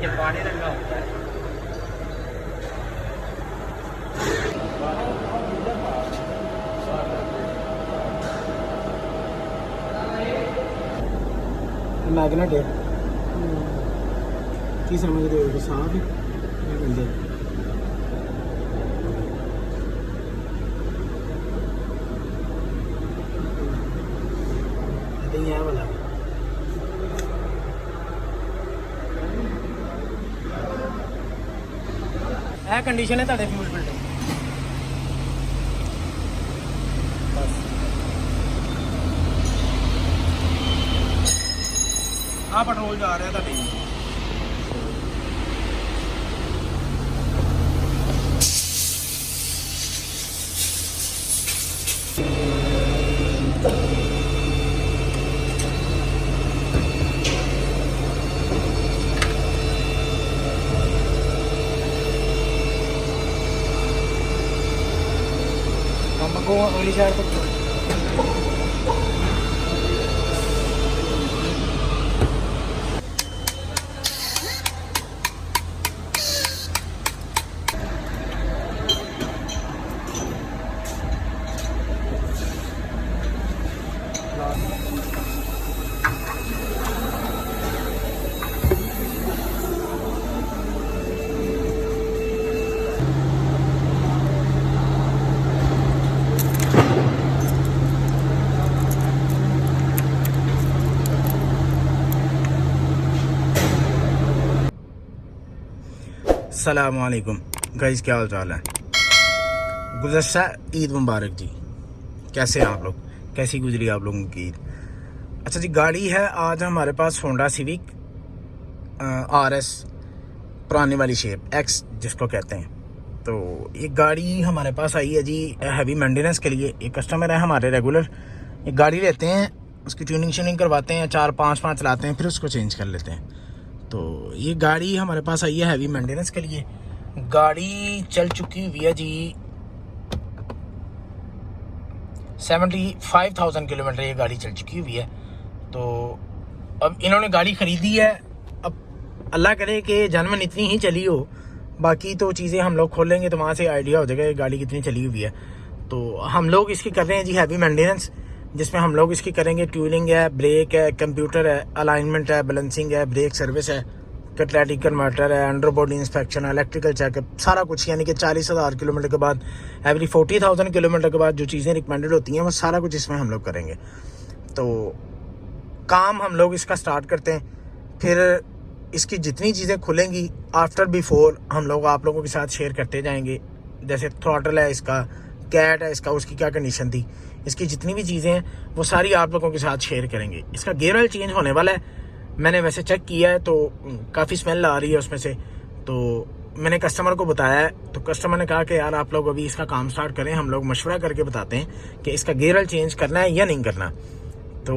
नीचे पानी लगा होता है। मैग्नेट है की समझ रहे हो, साफ है यहाँ वाला है कंडीशन है ਤੁਹਾਡੇ फ्यूल फिल्टर ਆ ਪੈਟਰੋਲ ਜਾ ਰਿਹਾ ਤੁਹਾਡੇ हमको अगली साइड तक अस्सलामुअलैकुम गाइस, क्या हाल चाल है। गुज़श्ता ईद मुबारक जी। कैसे हैं आप लोग, कैसी गुजरी आप लोगों की ईद। अच्छा जी, गाड़ी है आज हमारे पास होंडा सिविक RS, पुरानी वाली शेप एक्स जिसको कहते हैं। तो ये गाड़ी हमारे पास आई है जी हैवी मेंटेनेंस के लिए। एक कस्टमर है हमारे रेगुलर, एक गाड़ी लेते हैं, उसकी ट्यूनिंग श्यूनिंग करवाते हैं, 4-5 चलाते हैं, फिर उसको चेंज कर लेते हैं। तो ये गाड़ी हमारे पास आई है हैवी मेंटेनेंस के लिए। गाड़ी चल चुकी हुई है जी 75,000 किलोमीटर ये गाड़ी चल चुकी हुई है। तो अब इन्होंने गाड़ी ख़रीदी है, अब अल्लाह करे कि जनमन इतनी ही चली हो, बाकी तो चीज़ें हम लोग खोलेंगे तो वहाँ से आइडिया हो जाएगा ये गाड़ी कितनी चली हुई है। तो हम लोग इसकी कर रहे हैं जी हैवी मेंटेनेंस, जिसमें हम लोग इसकी करेंगे ट्यूनिंग है, ब्रेक है, कंप्यूटर है, अलाइनमेंट है, बैलेंसिंग है, ब्रेक सर्विस है, कैटालिटिक कन्वर्टर है, अंडर बॉडी इंस्पेक्शन है, इलेक्ट्रिकल चेकअप, सारा कुछ। यानी कि 40,000 किलोमीटर के बाद, एवरी 40,000 किलोमीटर के बाद जो चीज़ें रिकमेंडेड होती हैं वो सारा कुछ इसमें हम लोग करेंगे। तो काम हम लोग इसका स्टार्ट करते हैं, फिर इसकी जितनी चीज़ें खुलेंगी आफ्टर बिफोर हम लोग आप लोगों के साथ शेयर करते जाएंगे। जैसे थ्रॉटल है इसका, कैट है इसका, उसकी क्या कंडीशन थी, इसकी जितनी भी चीज़ें हैं वो सारी आप लोगों के साथ शेयर करेंगे। इसका गियर ऑयल चेंज होने वाला है, मैंने वैसे चेक किया है तो काफ़ी स्मेल आ रही है उसमें से। तो मैंने कस्टमर को बताया है, तो कस्टमर ने कहा कि यार आप लोग अभी इसका काम स्टार्ट करें, हम लोग मशवरा करके बताते हैं कि इसका गियर ऑयल चेंज करना है या नहीं करना। तो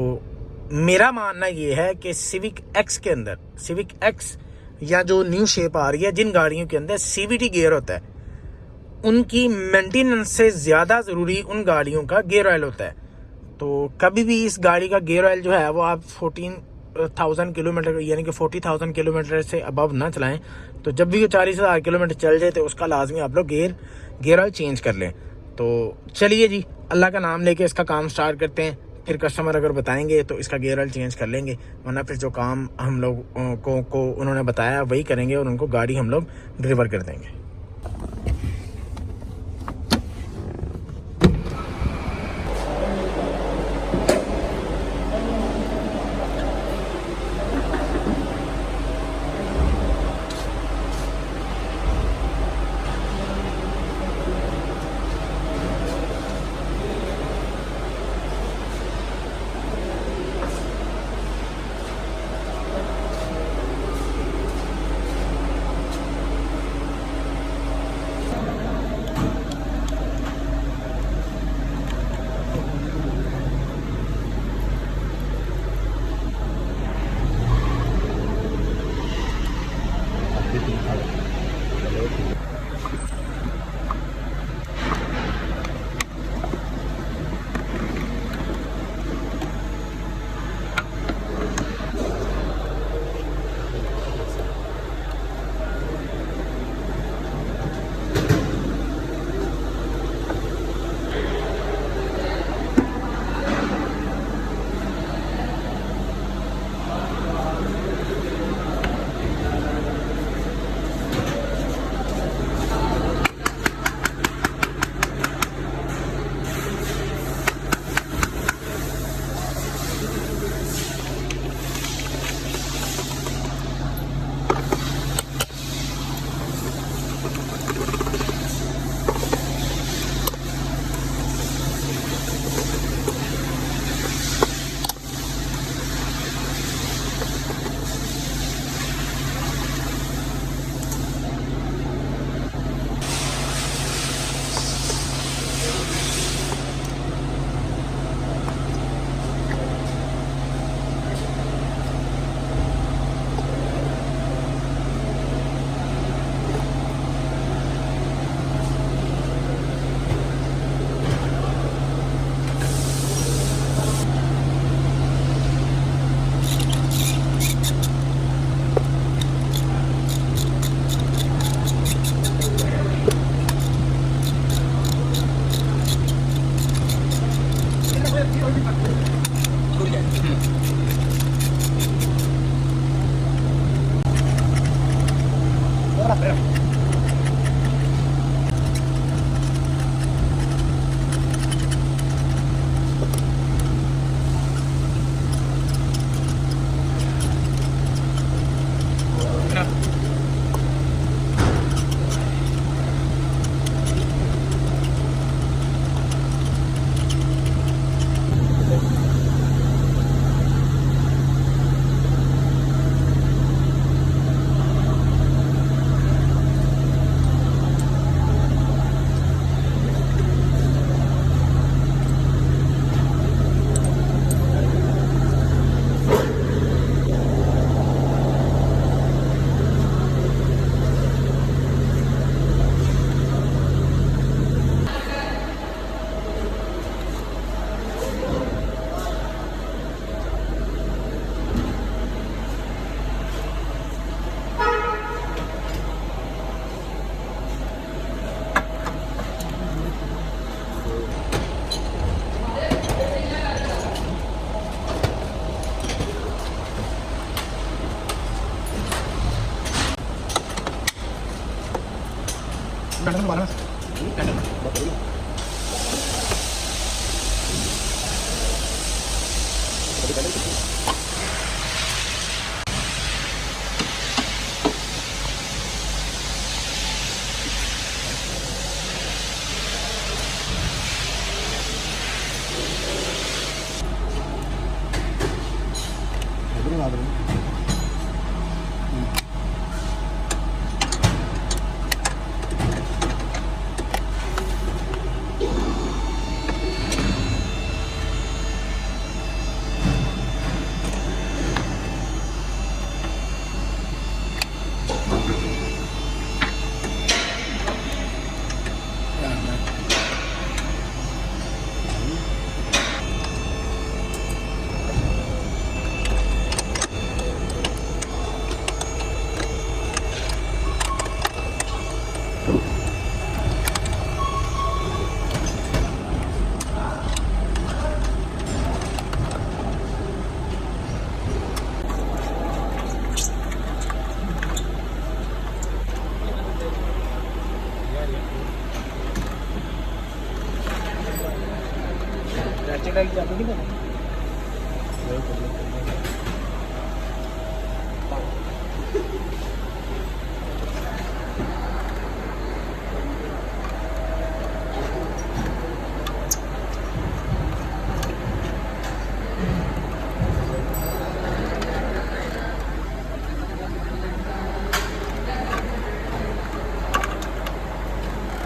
मेरा मानना ये है कि सिविक एक्स के अंदर, सिविक एक्स या जो न्यू शेप आ रही है, जिन गाड़ियों के अंदर CVT गियर होता है, उनकी मेंटेनेंस से ज़्यादा ज़रूरी उन गाड़ियों का गियर ऑयल होता है। तो कभी भी इस गाड़ी का गियर ऑयल जो है वो आप 14,000 किलोमीटर यानी कि 40,000 किलोमीटर से अबव ना चलाएं। तो जब भी वो 40,000 किलोमीटर चल जाए तो उसका लाजमी आप लोग गियर ऑयल चेंज कर लें। तो चलिए जी, अल्लाह का नाम लेके इसका काम स्टार्ट करते हैं, फिर कस्टमर अगर बताएंगे तो इसका गियर ऑयल चेंज कर लेंगे, वरना फिर जो काम हम लोग को उन्होंने बताया वही करेंगे और उनको गाड़ी हम लोग डिलीवर कर देंगे।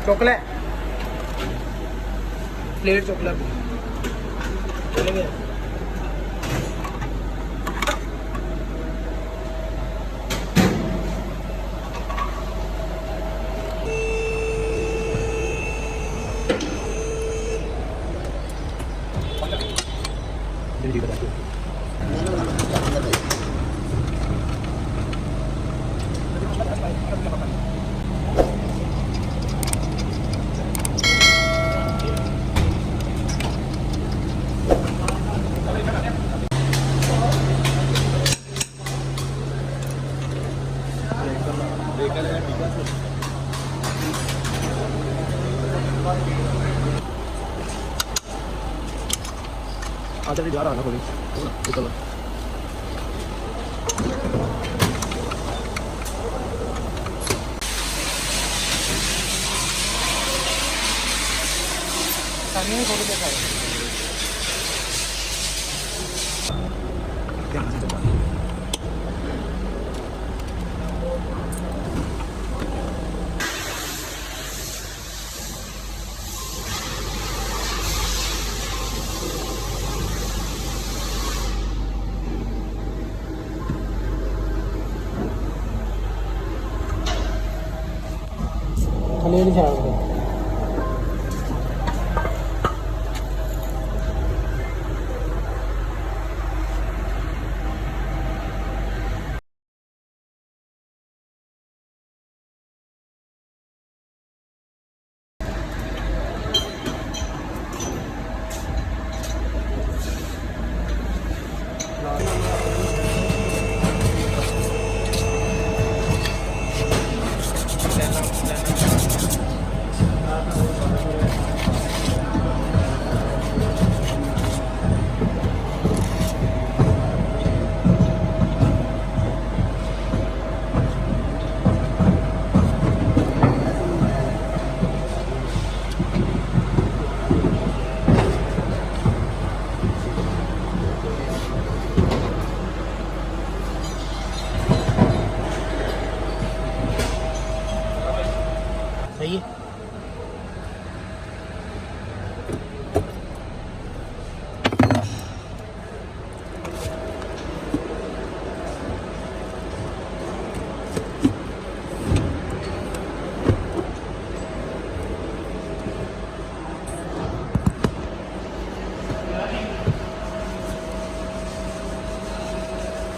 चोकला प्लेट चोकला चले गए ada di dalam aku nih itu loh kami baru biasa yang masih coba थले नहीं छाया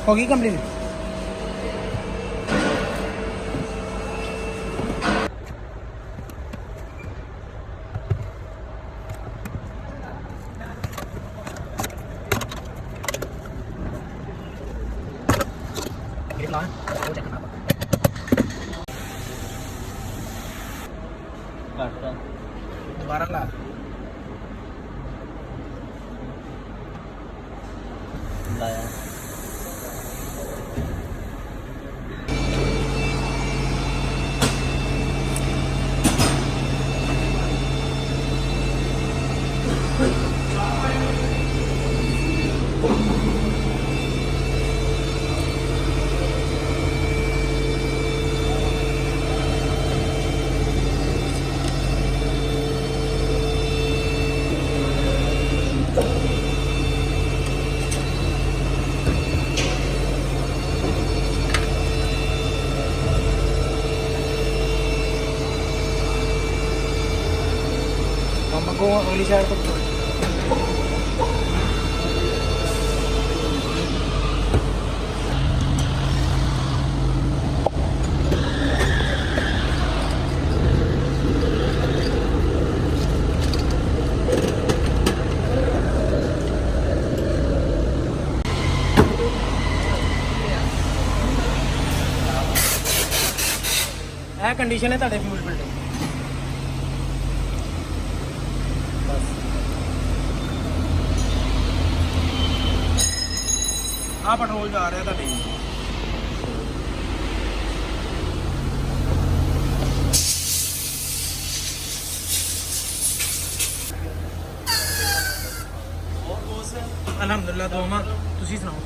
होगी कंप्लीट? दोबारा ला। लाया हमको अगली साइड तक ਇਹ ਕੰਡੀਸ਼ਨ ਹੈ ਤੁਹਾਡੇ ਫਿਊਲ ਫਿਲਟਰ ਆ ਪੈਟਰੋਲ ਜਾ ਰਿਹਾ ਤੁਹਾਡੇ ਅਲਹਮਦੁਲਿਲਾ ਦੁਆਵਾਂ ਤੁਸੀਂ ਸੁਣਾਓ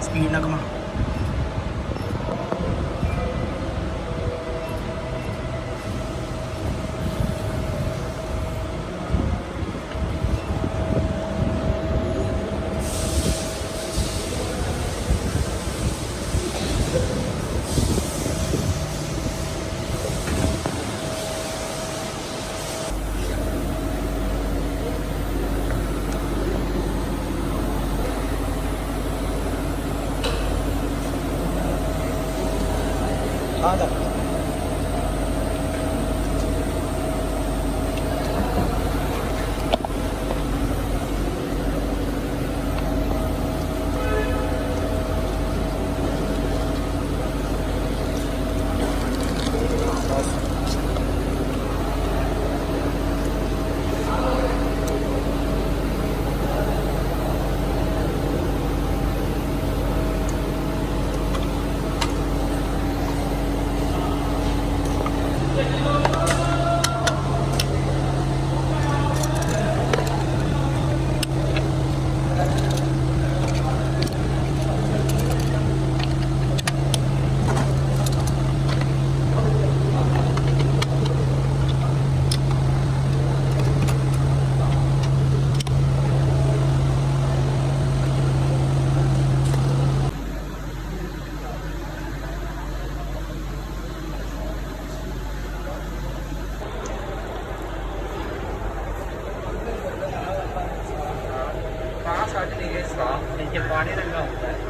स्पीड ना घुमा हाँ सर नीचे पानी रंगा होता है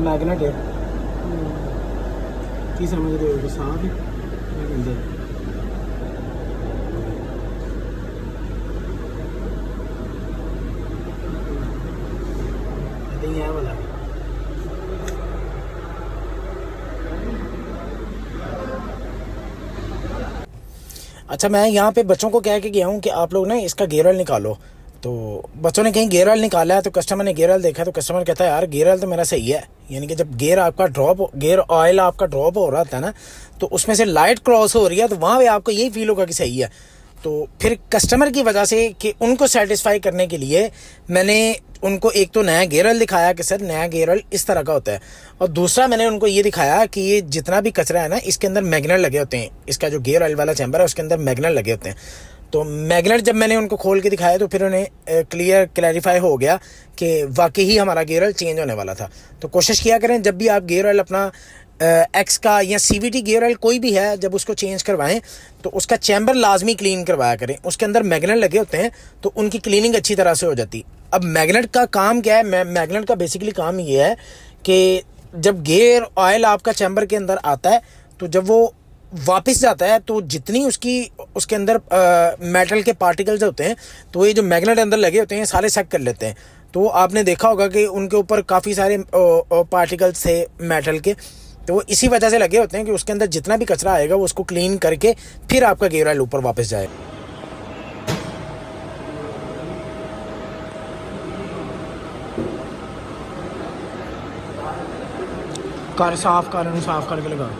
मैग्नेट है की समझ रहे हो साफ है ये वाला अच्छा मैं यहाँ पे बच्चों को कह के गया हूँ कि आप लोग ना इसका गेयर ऑयल निकालो, तो बच्चों ने कहीं गेयर ऑयल निकाला है, तो कस्टमर ने गेयर ऑयल देखा, तो कस्टमर कहता है यार गेयर ऑयल तो मेरा सही है। यानी कि जब गेयर ऑयल आपका ड्रॉप हो रहा था ना, तो उसमें से लाइट क्रॉस हो रही है, तो वहाँ पे आपको यही फील होगा कि सही है। तो फिर कस्टमर की वजह से कि उनको सेटिस्फाई करने के लिए मैंने उनको एक तो नया गेयर ऑयल दिखाया कि सर नया गेयर ऑयल इस तरह का होता है, और दूसरा मैंने उनको ये दिखाया कि ये जितना भी कचरा है ना इसके अंदर मैग्नेट लगे होते हैं। इसका जो गेयर ऑयल वाला चैम्बर है उसके अंदर मैग्नेट लगे होते हैं। तो मैग्नेट जब मैंने उनको खोल के दिखाया तो फिर उन्हें क्लैरिफाई हो गया कि वाकई ही हमारा गेयर ऑयल चेंज होने वाला था। तो कोशिश किया करें जब भी आप गेयर ऑयल अपना एक्स का या CVT गेयर ऑयल कोई भी है, जब उसको चेंज करवाएं तो उसका चैम्बर लाजमी क्लीन करवाया करें। उसके अंदर मैग्नेट लगे होते हैं तो उनकी क्लीनिंग अच्छी तरह से हो जाती। अब मैग्नेट का काम क्या है? मैग्नेट का बेसिकली काम ये है कि जब गेयर ऑयल आपका चैम्बर के अंदर आता है तो जब वो वापस जाता है तो जितनी उसके अंदर मेटल के पार्टिकल्स होते हैं तो ये जो मैग्नेट अंदर लगे होते हैं सारे सेक कर लेते हैं। तो आपने देखा होगा कि उनके ऊपर काफ़ी सारे पार्टिकल्स थे मेटल के, तो वो इसी वजह से लगे होते हैं कि उसके अंदर जितना भी कचरा आएगा वो उसको क्लीन करके फिर आपका गेयर ऑयल ऊपर वापस जाए। कार साफ करके लगा।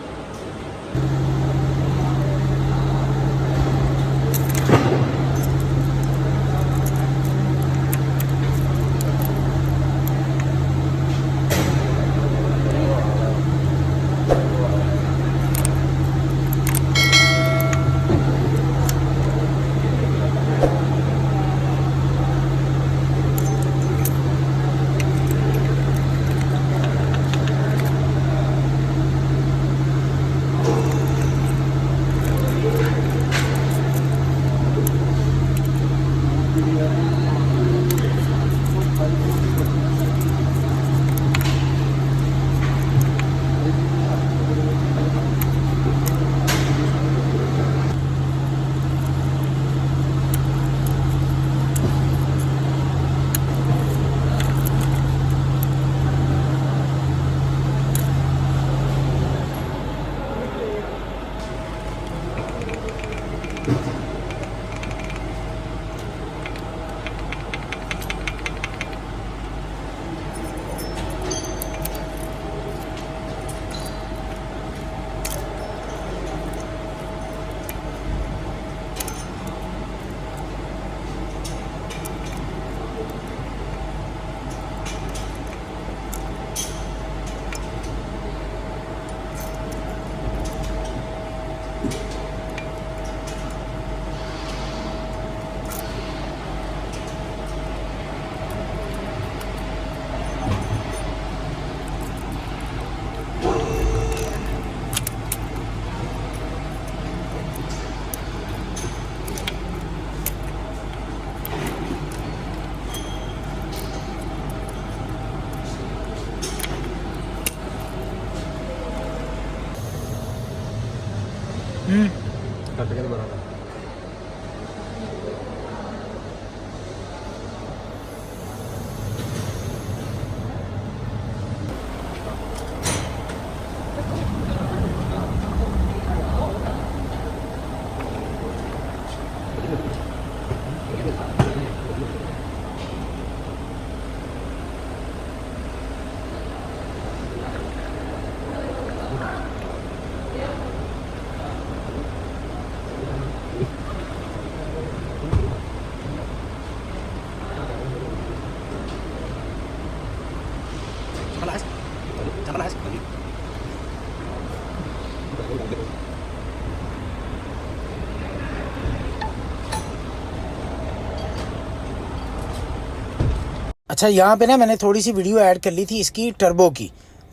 अच्छा यहाँ पे ना मैंने थोड़ी सी वीडियो ऐड कर ली थी इसकी टर्बो की।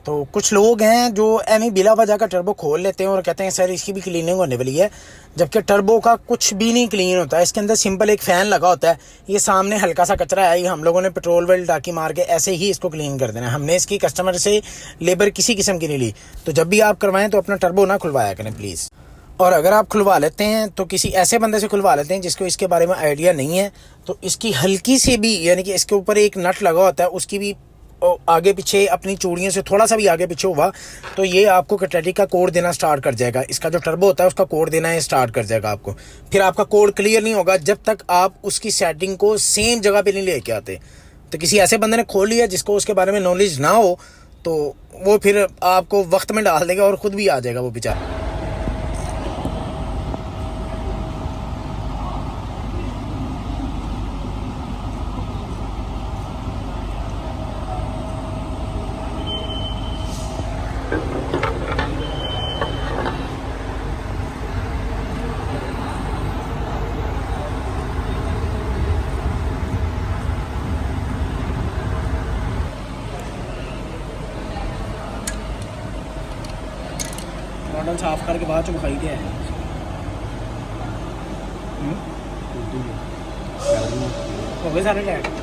तो कुछ लोग हैं जो एमी बिला वजह का टर्बो खोल लेते हैं और कहते हैं सर इसकी भी क्लीनिंग होने वाली है, जबकि टर्बो का कुछ भी नहीं क्लीन होता है। इसके अंदर सिंपल एक फ़ैन लगा होता है, ये सामने हल्का सा कचरा है, ये हम लोगों ने पेट्रोल वेल टाकी मार के ऐसे ही इसको क्लीन कर देना है। हमने इसकी कस्टमर से लेबर किसी किस्म की नहीं ली। तो जब भी आप करवाएं तो अपना टर्बो ना खुलवाया करें प्लीज़। और अगर आप खुलवा लेते हैं तो किसी ऐसे बंदे से खुलवा लेते हैं जिसको इसके बारे में आइडिया नहीं है। तो इसकी हल्की से भी, यानी कि इसके ऊपर एक नट लगा होता है, उसकी भी आगे पीछे अपनी चूड़ियों से थोड़ा सा भी आगे पीछे हुआ तो ये आपको कैटेलिटिक का कोड देना स्टार्ट कर जाएगा। इसका जो टर्बो होता है उसका कोड देना है स्टार्ट कर जाएगा आपको। फिर आपका कोड क्लियर नहीं होगा जब तक आप उसकी सेटिंग को सेम जगह पे नहीं लेके आते। तो किसी ऐसे बंदे ने खोल लिया जिसको उसके बारे में नॉलेज ना हो तो वो फिर आपको वक्त में डाल देगा और ख़ुद भी आ जाएगा वो बेचारा। मॉडल साफ करके बाद चुकाई के है हो गए सारे टैग।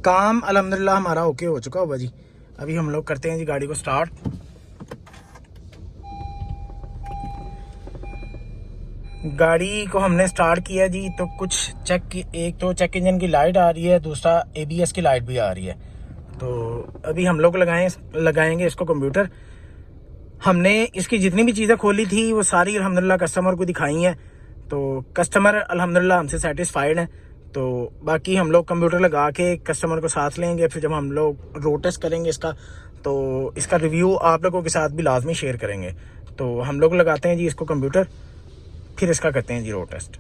काम अल्हम्दुलिल्लाह हमारा ओके हो चुका होगा जी। अभी हम लोग करते हैं जी गाड़ी को स्टार्ट। गाड़ी को हमने स्टार्ट किया जी तो कुछ एक तो चेक इंजन की लाइट आ रही है, दूसरा एबीएस की लाइट भी आ रही है। तो अभी हम लोग लगाएंगे इसको कंप्यूटर। हमने इसकी जितनी भी चीज़ें खोली थी वो सारी अल्हम्दुलिल्लाह कस्टमर को दिखाई हैं। तो कस्टमर अल्हम्दुलिल्लाह हमसे सेटिस्फाइड हैं। तो बाकी हम लोग कंप्यूटर लगा के कस्टमर को साथ लेंगे। फिर जब हम लोग रोड टेस्ट करेंगे इसका तो इसका रिव्यू आप लोगों के साथ भी लाजमी शेयर करेंगे। तो हम लोग लगाते हैं जी इसको कंप्यूटर, फिर इसका करते हैं जी रोड टेस्ट।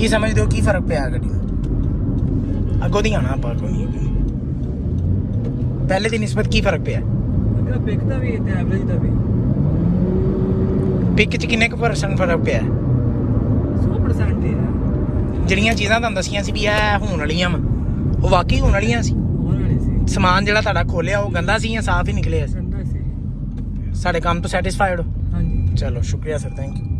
ਕੀ ਸਮਝਦੇ ਹੋ ਕੀ ਫਰਕ ਪਿਆ ਗੱਡੀ ਨੂੰ? ਅੱਗੋਂ ਦੀ ਆਣਾ ਆਪਾਂ ਕੋਈ ਨਹੀਂ ਪਹਿਲੇ ਦੀ ਨਿਸਬਤ ਕੀ ਫਰਕ ਪਿਆ? ਅਗਰ ਪਿਕ ਦਾ ਵੀ ਤੇ ਐਵਰੇਜ ਦਾ ਵੀ ਪਿਕ 'ਚ ਕਿੰਨੇ ਕੁ % ਫਰਕ ਪਿਆ? 100% ਹੀ ਹੈ। ਜਿਹੜੀਆਂ ਚੀਜ਼ਾਂ ਤੁਹਾਨੂੰ ਦੱਸੀਆਂ ਸੀ ਵੀ ਇਹ ਹੋਣ ਵਾਲੀਆਂ ਵਾ ਉਹ ਵਾਕਈ ਹੋਣ ਵਾਲੀਆਂ ਸੀ? ਹੋਣ ਵਾਲੀ ਸੀ। ਸਮਾਨ ਜਿਹੜਾ ਤੁਹਾਡਾ ਖੋਲਿਆ ਉਹ ਗੰਦਾ ਸੀ ਜਾਂ ਸਾਫ਼ ਹੀ ਨਿਕਲਿਆ ਸੀ? ਗੰਦਾ ਸੀ। ਸਾਡੇ ਕੰਮ ਤੋਂ ਸੈਟੀਸਫਾਈਡ ਹੋ? ਹਾਂਜੀ। ਚਲੋ ਸ਼ੁਕਰੀਆ ਸਰ, ਥੈਂਕ ਯੂ।